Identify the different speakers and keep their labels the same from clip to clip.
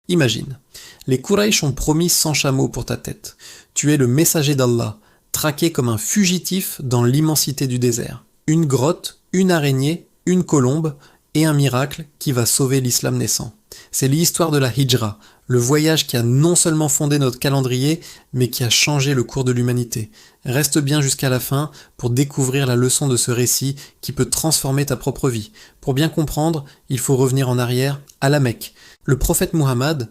Speaker 1: Imagine, les Quraysh ont promis 100 chameaux pour ta tête. Tu es le messager d'Allah, traqué comme un fugitif dans l'immensité du désert. Une grotte, une araignée, une colombe et un miracle qui va sauver l'islam naissant. C'est l'histoire de la Hijra, le voyage qui a non seulement fondé notre calendrier, mais qui a changé le cours de l'humanité. Reste bien jusqu'à la fin pour découvrir la leçon de ce récit qui peut transformer ta propre vie. Pour bien comprendre, il faut revenir en arrière à la Mecque. Le prophète Muhammad,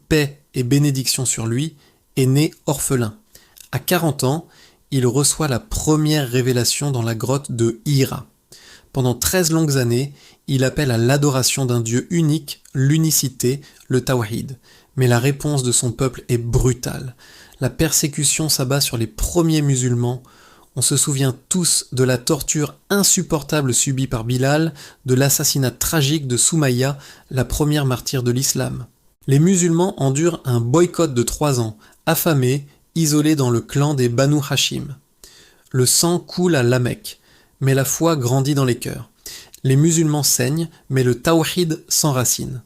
Speaker 1: paix et bénédiction sur lui, est né orphelin. À 40 ans, il reçoit la première révélation dans la grotte de Hira. Pendant 13 longues années, il appelle à l'adoration d'un Dieu unique, l'unicité, le Tawhid. Mais la réponse de son peuple est brutale. La persécution s'abat sur les premiers musulmans. On se souvient tous de la torture insupportable subie par Bilal, de l'assassinat tragique de Soumaïa, la première martyre de l'islam. Les musulmans endurent un boycott de 3 ans, affamés, isolés dans le clan des Banu Hashim. Le sang coule à la Mecque, mais la foi grandit dans les cœurs. Les musulmans saignent, mais le tawhid s'enracine.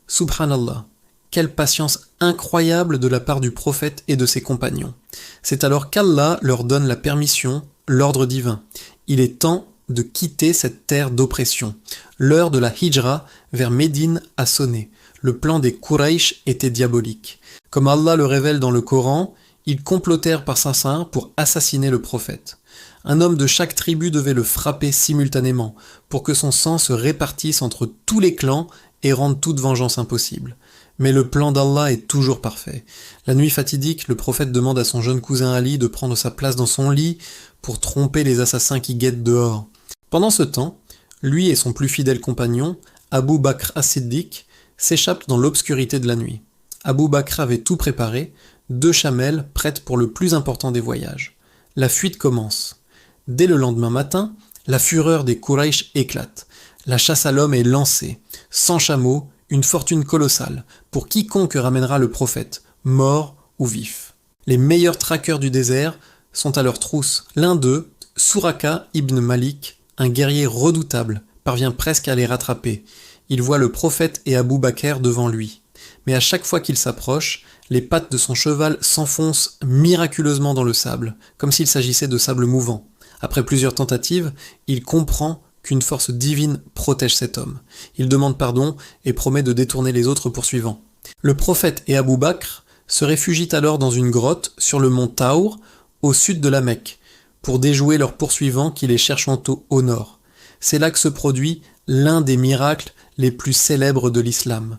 Speaker 1: Subhanallah, quelle patience incroyable de la part du prophète et de ses compagnons. C'est alors qu'Allah leur donne la permission, l'ordre divin. Il est temps de quitter cette terre d'oppression. L'heure de la hijra vers Médine a sonné. Le plan des Quraysh était diabolique. Comme Allah le révèle dans le Coran, ils complotèrent par Saint pour assassiner le prophète. Un homme de chaque tribu devait le frapper simultanément, pour que son sang se répartisse entre tous les clans et rende toute vengeance impossible. Mais le plan d'Allah est toujours parfait. La nuit fatidique, le prophète demande à son jeune cousin Ali de prendre sa place dans son lit pour tromper les assassins qui guettent dehors. Pendant ce temps, lui et son plus fidèle compagnon, Abu Bakr as-Siddiq, s'échappent dans l'obscurité de la nuit. Abu Bakr avait tout préparé, 2 chamelles prêtes pour le plus important des voyages. La fuite commence. Dès le lendemain matin, la fureur des Quraysh éclate. La chasse à l'homme est lancée. 100 chameaux, une fortune colossale, pour quiconque ramènera le prophète, mort ou vif. Les meilleurs traqueurs du désert sont à leur trousse. L'un d'eux, Suraka ibn Malik, un guerrier redoutable, parvient presque à les rattraper. Il voit le prophète et Abu Bakr devant lui. Mais à chaque fois qu'il s'approche, les pattes de son cheval s'enfoncent miraculeusement dans le sable, comme s'il s'agissait de sable mouvant. Après plusieurs tentatives, il comprend qu'une force divine protège cet homme. Il demande pardon et promet de détourner les autres poursuivants. Le prophète et Abu Bakr se réfugient alors dans une grotte sur le mont Taour, au sud de la Mecque, pour déjouer leurs poursuivants qui les cherchent au nord. C'est là que se produit l'un des miracles les plus célèbres de l'islam.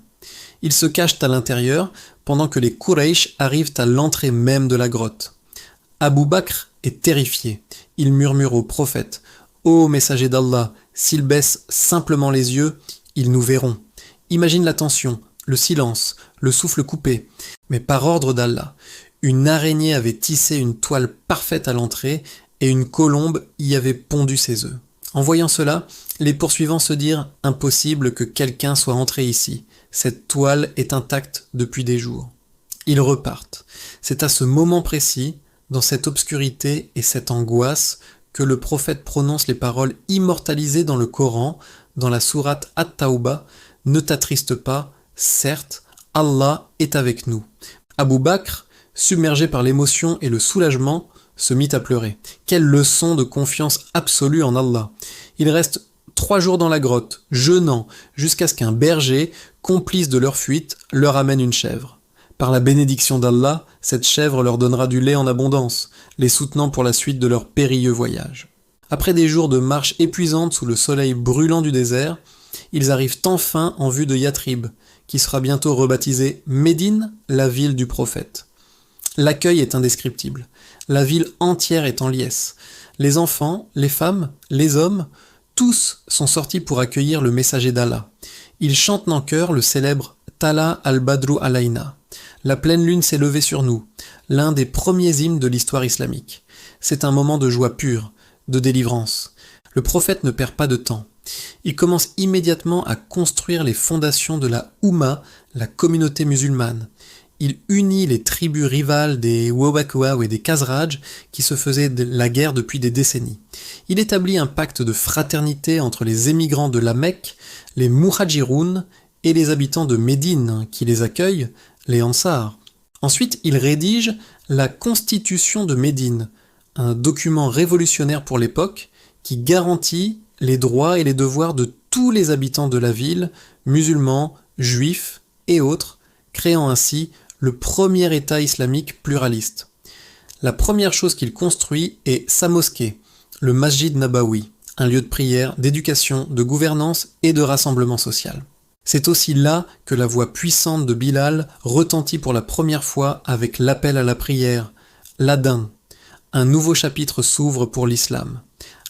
Speaker 1: Ils se cachent à l'intérieur pendant que les Quraysh arrivent à l'entrée même de la grotte. Abu Bakr est terrifié. Il murmure au prophète « Ô messager d'Allah, s'ils baissent simplement les yeux, ils nous verront. » Imagine la tension, le silence, le souffle coupé. Mais par ordre d'Allah, une araignée avait tissé une toile parfaite à l'entrée et une colombe y avait pondu ses œufs. En voyant cela, les poursuivants se dirent « Impossible que quelqu'un soit entré ici. Cette toile est intacte depuis des jours. » Ils repartent. C'est à ce moment précis, dans cette obscurité et cette angoisse, que le prophète prononce les paroles immortalisées dans le Coran, dans la sourate At-Tawbah, « Ne t'attriste pas, certes, Allah est avec nous. » Abu Bakr, submergé par l'émotion et le soulagement, se mit à pleurer. Quelle leçon de confiance absolue en Allah. Il reste 3 jours dans la grotte, jeûnant, jusqu'à ce qu'un berger, complice de leur fuite, leur amène une chèvre. Par la bénédiction d'Allah, cette chèvre leur donnera du lait en abondance, les soutenant pour la suite de leur périlleux voyage. Après des jours de marche épuisante sous le soleil brûlant du désert, ils arrivent enfin en vue de Yathrib, qui sera bientôt rebaptisée Médine, la ville du prophète. L'accueil est indescriptible. La ville entière est en liesse. Les enfants, les femmes, les hommes, tous sont sortis pour accueillir le messager d'Allah. Ils chantent en chœur le célèbre Tala al-Badru alayna. La pleine lune s'est levée sur nous, l'un des premiers hymnes de l'histoire islamique. C'est un moment de joie pure, de délivrance. Le prophète ne perd pas de temps. Il commence immédiatement à construire les fondations de la Oumma, la communauté musulmane. Il unit les tribus rivales des Wawakwa et des Khazraj qui se faisaient la guerre depuis des décennies. Il établit un pacte de fraternité entre les émigrants de la Mecque, les Muhajiroun et les habitants de Médine qui les accueillent, les Ansar. Ensuite, il rédige la Constitution de Médine, un document révolutionnaire pour l'époque qui garantit les droits et les devoirs de tous les habitants de la ville, musulmans, juifs et autres, créant ainsi le premier État islamique pluraliste. La première chose qu'il construit est sa mosquée, le Masjid Nabawi, un lieu de prière, d'éducation, de gouvernance et de rassemblement social. C'est aussi là que la voix puissante de Bilal retentit pour la première fois avec l'appel à la prière, l'adhan. Un nouveau chapitre s'ouvre pour l'islam.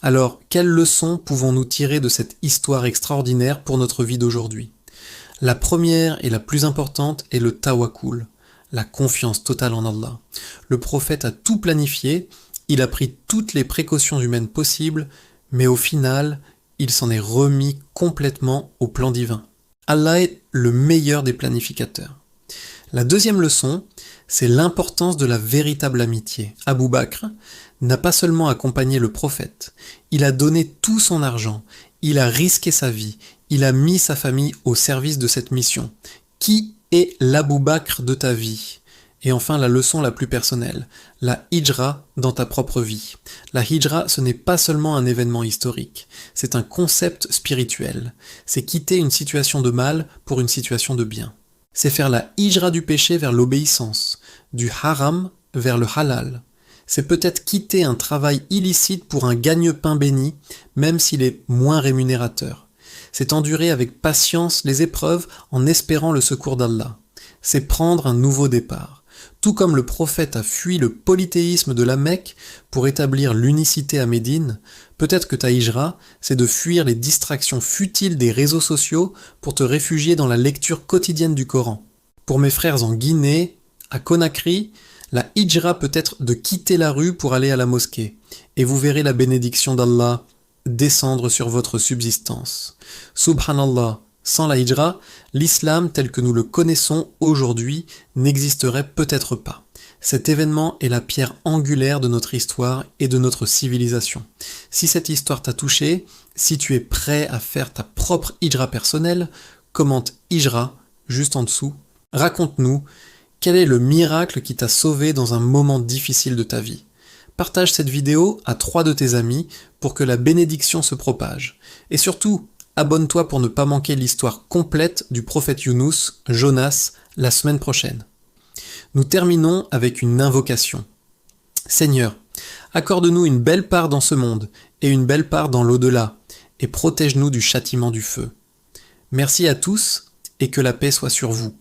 Speaker 1: Alors, quelles leçons pouvons-nous tirer de cette histoire extraordinaire pour notre vie d'aujourd'hui? La première et la plus importante est le tawakkul, la confiance totale en Allah. Le prophète a tout planifié, il a pris toutes les précautions humaines possibles, mais au final, il s'en est remis complètement au plan divin. Allah est le meilleur des planificateurs. La deuxième leçon, c'est l'importance de la véritable amitié. Abu Bakr n'a pas seulement accompagné le prophète, il a donné tout son argent, il a risqué sa vie, il a mis sa famille au service de cette mission. Qui est l'Abu Bakr de ta vie? Et enfin, la leçon la plus personnelle, la hijra dans ta propre vie. La hijra, ce n'est pas seulement un événement historique, c'est un concept spirituel. C'est quitter une situation de mal pour une situation de bien. C'est faire la hijra du péché vers l'obéissance, du haram vers le halal. C'est peut-être quitter un travail illicite pour un gagne-pain béni, même s'il est moins rémunérateur. C'est endurer avec patience les épreuves en espérant le secours d'Allah. C'est prendre un nouveau départ. Tout comme le prophète a fui le polythéisme de la Mecque pour établir l'unicité à Médine, peut-être que ta hijra, c'est de fuir les distractions futiles des réseaux sociaux pour te réfugier dans la lecture quotidienne du Coran. Pour mes frères en Guinée, à Conakry, la hijra peut être de quitter la rue pour aller à la mosquée, et vous verrez la bénédiction d'Allah descendre sur votre subsistance. Subhanallah, sans la hijra, l'islam tel que nous le connaissons aujourd'hui n'existerait peut-être pas. Cet événement est la pierre angulaire de notre histoire et de notre civilisation. Si cette histoire t'a touché, si tu es prêt à faire ta propre hijra personnelle, commente hijra juste en dessous. Raconte-nous quel est le miracle qui t'a sauvé dans un moment difficile de ta vie. Partage cette vidéo à 3 de tes amis pour que la bénédiction se propage. Et surtout, abonne-toi pour ne pas manquer l'histoire complète du prophète Younous, Jonas, la semaine prochaine. Nous terminons avec une invocation. Seigneur, accorde-nous une belle part dans ce monde et une belle part dans l'au-delà, et protège-nous du châtiment du feu. Merci à tous et que la paix soit sur vous.